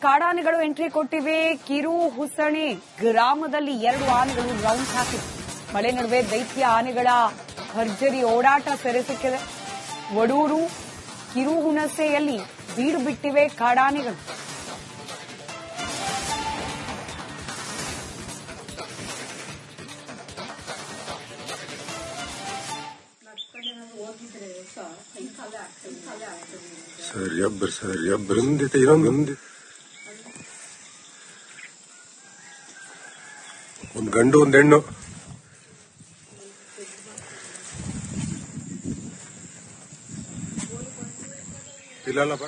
ಕಾಡಾನೆಗಳು entry ಕೊಟ್ಟಿವೆ. ಕಿರು ಹುಸಣಿ ಗ್ರಾಮದಲ್ಲಿ 2 ಆನೆಗಳು ರೌಂಡ್ ಹಾಕಿವೆ. ಮಳೆ ನಡುವೆ ದೈತ್ಯ ಆನೆಗಳ ಭರ್ಜರಿ ಓಡಾಟ ಸೆರೆ ಸಿಕ್ಕಿದೆ. ವಡೂರು ಕಿರುಹುಣಸೆಯಲ್ಲಿ ಬೀಡು ಬಿಟ್ಟಿವೆ ಕಾಡಾನೆಗಳು. ಸರಿ ಬರಂದಿದೆ ಇನ್ನೊಂದು ಒಂದು ಗಂಡು ಒಂದು ಹೆಣ್ಣು. ಇಲ್ಲಪ್ಪ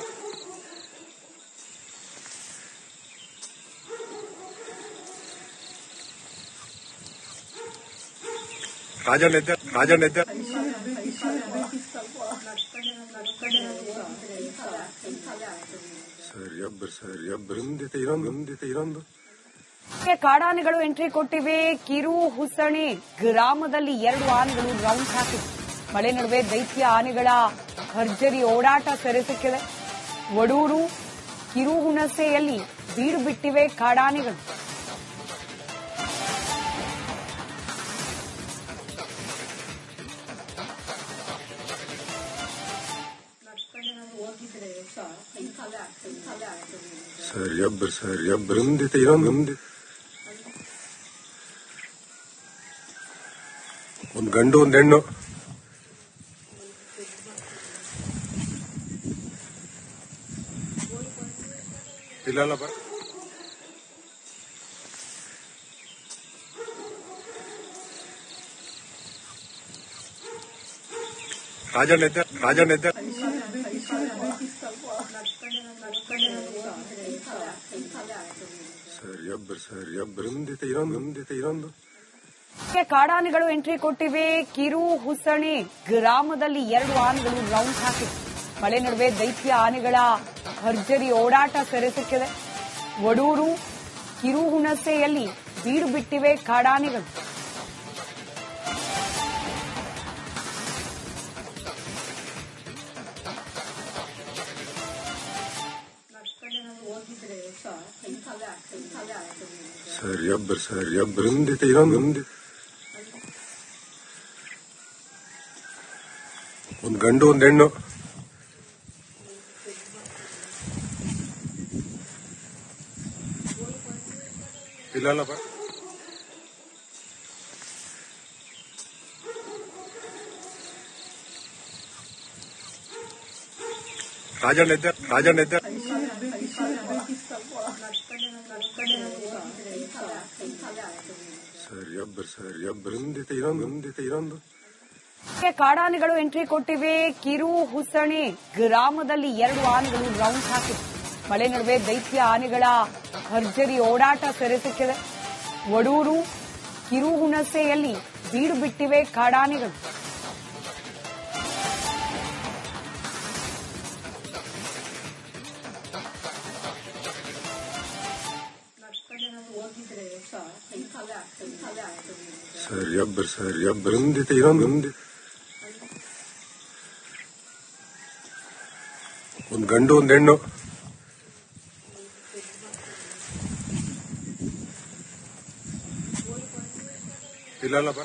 ರಾಜನಿದ್ದ ಸರಿ ಬರಂದಿದೆ ಇನ್ನೊಂದು ಕಾಡಾನೆಗಳು ಎಂಟ್ರಿ ಕೊಟ್ಟಿವೆ. ಕಿರು ಹುಸಣಿ ಗ್ರಾಮದಲ್ಲಿ 2 ಆನೆಗಳು ರೌಂಡ್ ಹಾಕಿವೆ. ಮಳೆ ನಡುವೆ ದೈತ್ಯ ಆನೆಗಳ ಭರ್ಜರಿ ಓಡಾಟ ಸೆರೆ ಸಿಕ್ಕಿದೆ. ವಡೂರು ಕಿರುಹುಣಸೆಯಲ್ಲಿ ಬೀಡು ಬಿಟ್ಟಿವೆ ಕಾಡಾನೆಗಳು. ಸರಿ ಬರಂದಿದೆ ಇನ್ನೊಂದು ಒಂದು ಗಂಡು ಒಂದು ಹೆಣ್ಣು. ಇಲ್ಲಪ್ಪ ರಾಜನಿದ್ದ ಸರಿ ಬರಂದಿದೆ ಇನ್ನೊಂದು ಕಾಡಾನೆಗಳು ಎಂಟ್ರಿ ಕೊಟ್ಟಿವೆ. ಕಿರು ಹುಸಣಿ ಗ್ರಾಮದಲ್ಲಿ 2 ಆನೆಗಳು ರೌಂಡ್ ಹಾಕಿವೆ. ಮಳೆ ನಡುವೆ ದೈತ್ಯ ಆನೆಗಳ ಭರ್ಜರಿ ಓಡಾಟ ಸೆರೆ ಸಿಕ್ಕಿದೆ. ವಡೂರು ಕಿರುಹುಣಸೆಯಲ್ಲಿ ಬೀಡು ಬಿಟ್ಟಿವೆ ಕಾಡಾನೆಗಳು. ಸರಿ ಬರಂದಿದೆ ಇನ್ನೊಂದು ಒಂದು ಗಂಡು ಒಂದು ಹೆಣ್ಣು. ಇಲ್ಲಪ್ಪ ರಾಜನಿದ್ದ ಸರಿ ಬರಂದಿದೆ ಇನ್ನೊಂದು ಕಾಡಾನೆಗಳು ಎಂಟ್ರಿ ಕೊಟ್ಟಿವೆ. ಕಿರು ಹುಸಣಿ ಗ್ರಾಮದಲ್ಲಿ 2 ಆನೆಗಳು ರೌಂಡ್ ಹಾಕಿವೆ. ಮಳೆ ನಡುವೆ ದೈತ್ಯ ಆನೆಗಳ ಭರ್ಜರಿ ಓಡಾಟ ಸೆರೆ ಸಿಕ್ಕಿದೆ. ವಡೂರು ಕಿರುಹುಣಸೆಯಲ್ಲಿ ಬೀಡು ಬಿಟ್ಟಿವೆ ಕಾಡಾನೆಗಳು. ಸರಿ ಬರಂದಿದೆ ಇನ್ನೊಂದು ಒಂದು ಗಂಡು ಒಂದು ಹೆಣ್ಣು. ಇಲ್ಲಪ್ಪ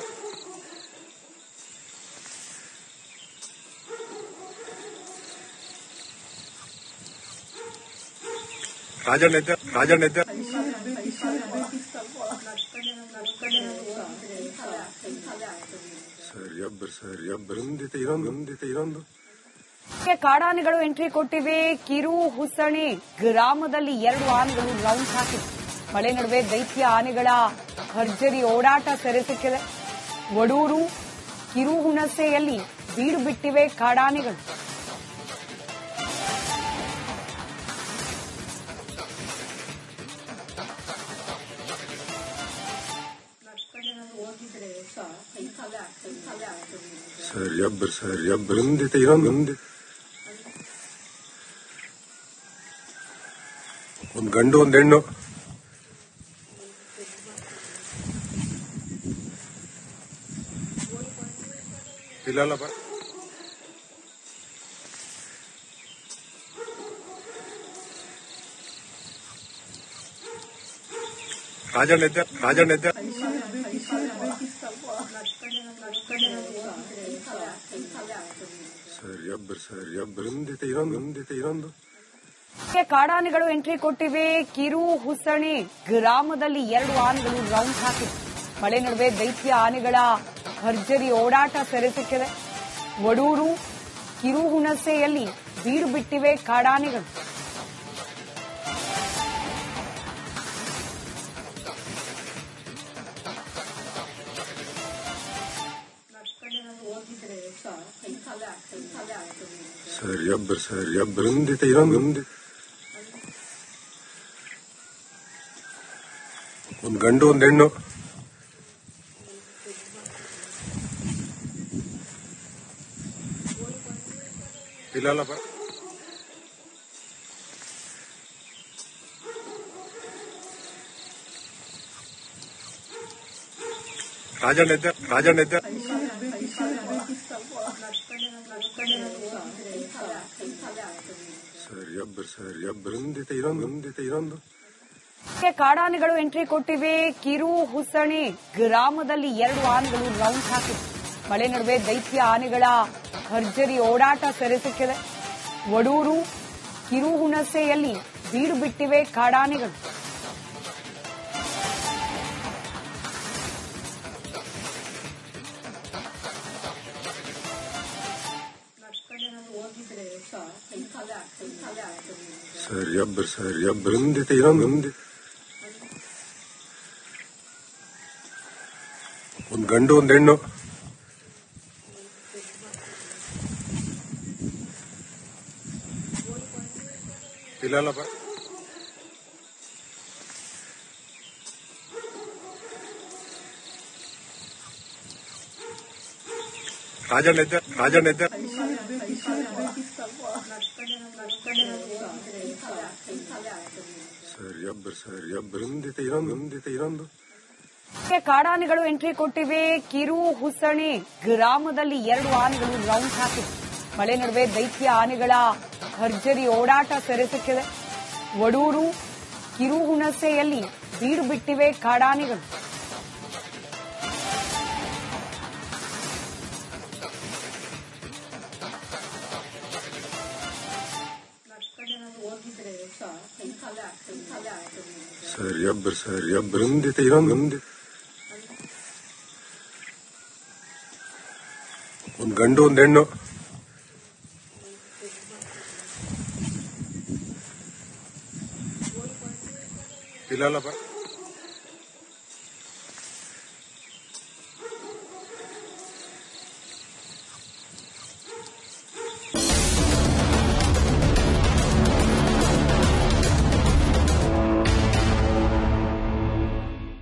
ರಾಜನಿದ್ದ ಸರಿ ಬರಂದಿದೆ ಇನ್ನೊಂದು ಕಾಡಾನೆಗಳು ಎಂಟ್ರಿ ಕೊಟ್ಟಿವೆ. ಕಿರು ಹುಸಣಿ ಗ್ರಾಮದಲ್ಲಿ 2 ಆನೆಗಳು ರೌಂಡ್ ಹಾಕಿವೆ. ಮಳೆ ನಡುವೆ ದೈತ್ಯ ಆನೆಗಳ ಭರ್ಜರಿ ಓಡಾಟ ಸೆರೆ ಸಿಕ್ಕಿದೆ. ವಡೂರು ಕಿರುಹುಣಸೆಯಲ್ಲಿ ಬೀಡು ಬಿಟ್ಟಿವೆ ಕಾಡಾನೆಗಳು. ಸರಿ ಬರಂದಿದೆ ಇನ್ನೊಂದು ಒಂದು ಗಂಡು ಒಂದು ಹೆಣ್ಣು. ಇಲ್ಲಪ್ಪ ರಾಜಣ್ಣ ಇದ್ದ ಸರ್ ಎಬ್ಬರ್ ಇನ್ನೊಂದು ಕಾಡಾನೆಗಳು ಎಂಟ್ರಿ ಕೊಟ್ಟಿವೆ. ಕಿರು ಹುಸಣಿ ಗ್ರಾಮದಲ್ಲಿ 2 ಆನೆಗಳು ರೌಂಡ್ ಹಾಕಿವೆ. ಮಳೆ ನಡುವೆ ದೈತ್ಯ ಆನೆಗಳ ಭರ್ಜರಿ ಓಡಾಟ ಸೆರೆ ಸಿಕ್ಕಿದೆ. ವಡೂರು ಕಿರು ಹುಣಸೆಯಲ್ಲಿ ಬೀಡು ಬಿಟ್ಟಿವೆ ಕಾಡಾನೆಗಳು. ಸರ್ ಎಬ್ಬರ್ ಇನ್ನೊಂದು ಒಂದು ಗಂಡು ಒಂದು ಹೆಣ್ಣು. ಇಲ್ಲಲ್ಲಪ್ಪ ರಾಜಣ್ಣ ಇದ್ದ ಸರ್ ಎಬ್ಬರ್ ಇನ್ನೊಂದು ಕಾಡಾನೆಗಳು ಎಂಟ್ರಿ ಕೊಟ್ಟಿವೆ. ಕಿರು ಹುಸಣಿ ಗ್ರಾಮದಲ್ಲಿ 2 ಆನೆಗಳು ರೌಂಡ್ ಹಾಕಿವೆ. ಮಳೆ ನಡುವೆ ದೈತ್ಯ ಆನೆಗಳ ಭರ್ಜರಿ ಓಡಾಟ ಸೆರೆ ಸಿಕ್ಕಿದೆ. ವಡೂರು ಕಿರು ಹುಣಸೆಯಲ್ಲಿ ಬೀಡು ಬಿಟ್ಟಿವೆ ಕಾಡಾನೆಗಳು. ಸರ್ ಎಬ್ಬರ್ ಇನ್ನೊಂದು ಒಂದು ಗಂಡು ಒಂದು ಹೆಣ್ಣು. ಇಲ್ಲಲ್ಲಪ್ಪ ರಾಜಣ್ಣ ಇದ್ದ ಸರ್ ಎಬ್ಬರ್ ಇನ್ನೊಂದು ಕಾಡಾನೆಗಳು ಎಂಟ್ರಿ ಕೊಟ್ಟಿವೆ. ಕಿರು ಹುಸಣಿ ಗ್ರಾಮದಲ್ಲಿ 2 ಆನೆಗಳು ರೌಂಡ್ ಹಾಕಿವೆ. ಮಳೆ ನಡುವೆ ದೈತ್ಯ ಆನೆಗಳ ಭರ್ಜರಿ ಓಡಾಟ ಸೆರೆ ಸಿಕ್ಕಿದೆ. ವಡೂರು ಕಿರು ಹುಣಸೆಯಲ್ಲಿ ಬೀಡು ಬಿಟ್ಟಿವೆ ಕಾಡಾನೆಗಳು. ಸರ್ ಎಬ್ಬರ್ ಇನ್ನೊಂದು ಒಂದು ಗಂಡು ಒಂದು ಹೆಣ್ಣು. ಇಲ್ಲಲ್ಲಪ್ಪ